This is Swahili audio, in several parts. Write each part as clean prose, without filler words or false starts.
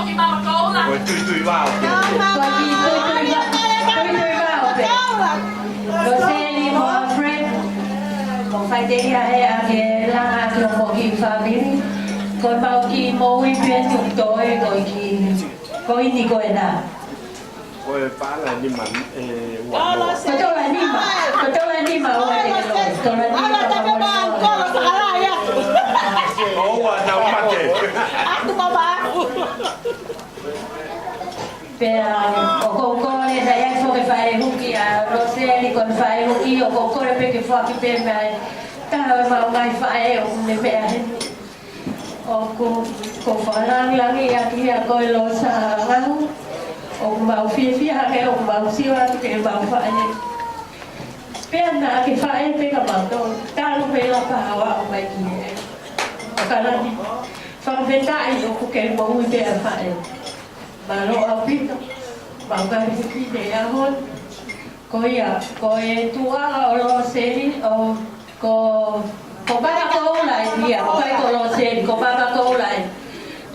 đi bao câu là. Ôi tươi vào. Coi gì tôi vào về. Rồi xe đi một friend. Một phải đi cái là cái một cái family. Còn bao kỳ mỗi bên chúng tôi rồi kỳ có ý gì gọi là. Ôi phá là như mảnh quả đồ. Có chỗ là đi mà ôi cái rồi. Chỗ là đi mà Ủa quả đâu mà kì. Koko le dai so che fai huki a Roseli con fai huki o koko le perché fa che per me ta ma mai fai o ne be o ko fa lang ya ki ya ko lo sa ngau o mau fi ha ke o mau si wa ke mau fa ni per na che fai pe ka ma to ta lo pe la pa wa o mai ki o ka la ni fa venta ai o ke mo wi pe fa Baru api bangga di dia hon koye tua lo seri o ko baba ko lai dia ko lo seri ko baba ko lai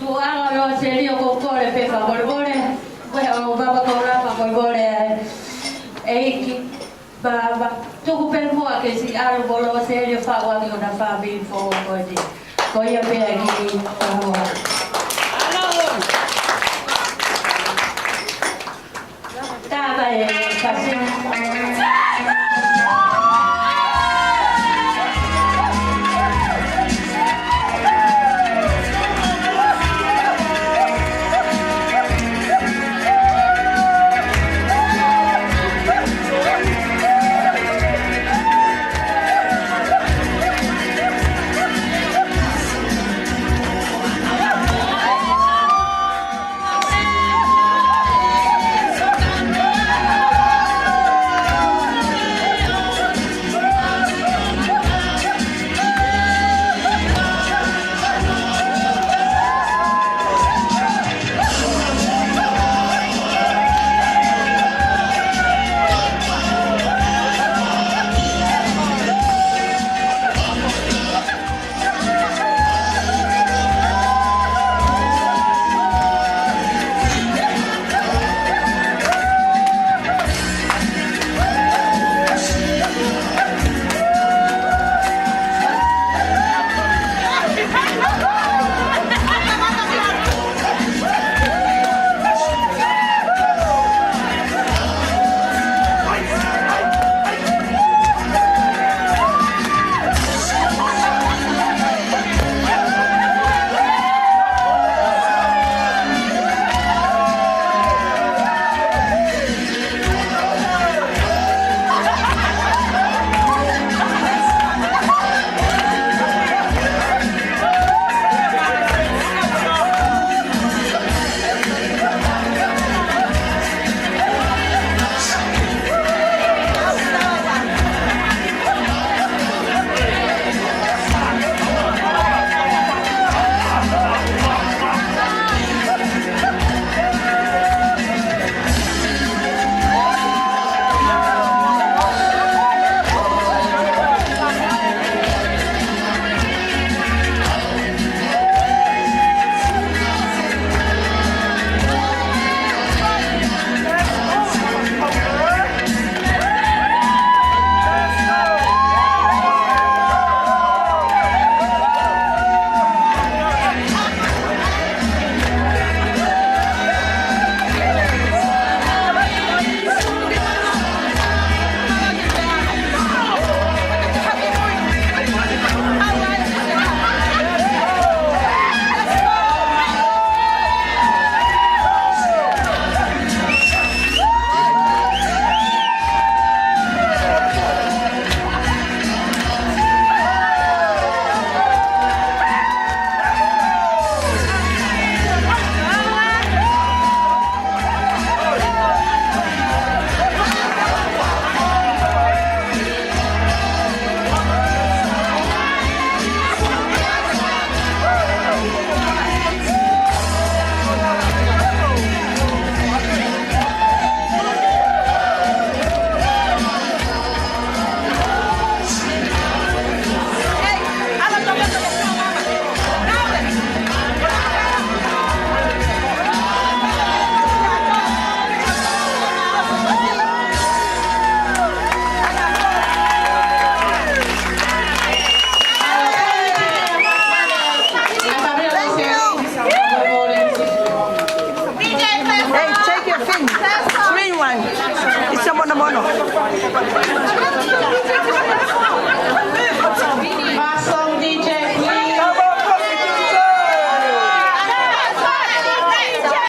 tua lo seri o ko le pe favor bore o baba ko la favor bore ki baba tu per mo che si aro lo seri fa wa una famiglia fo ko di ko ya pe aquí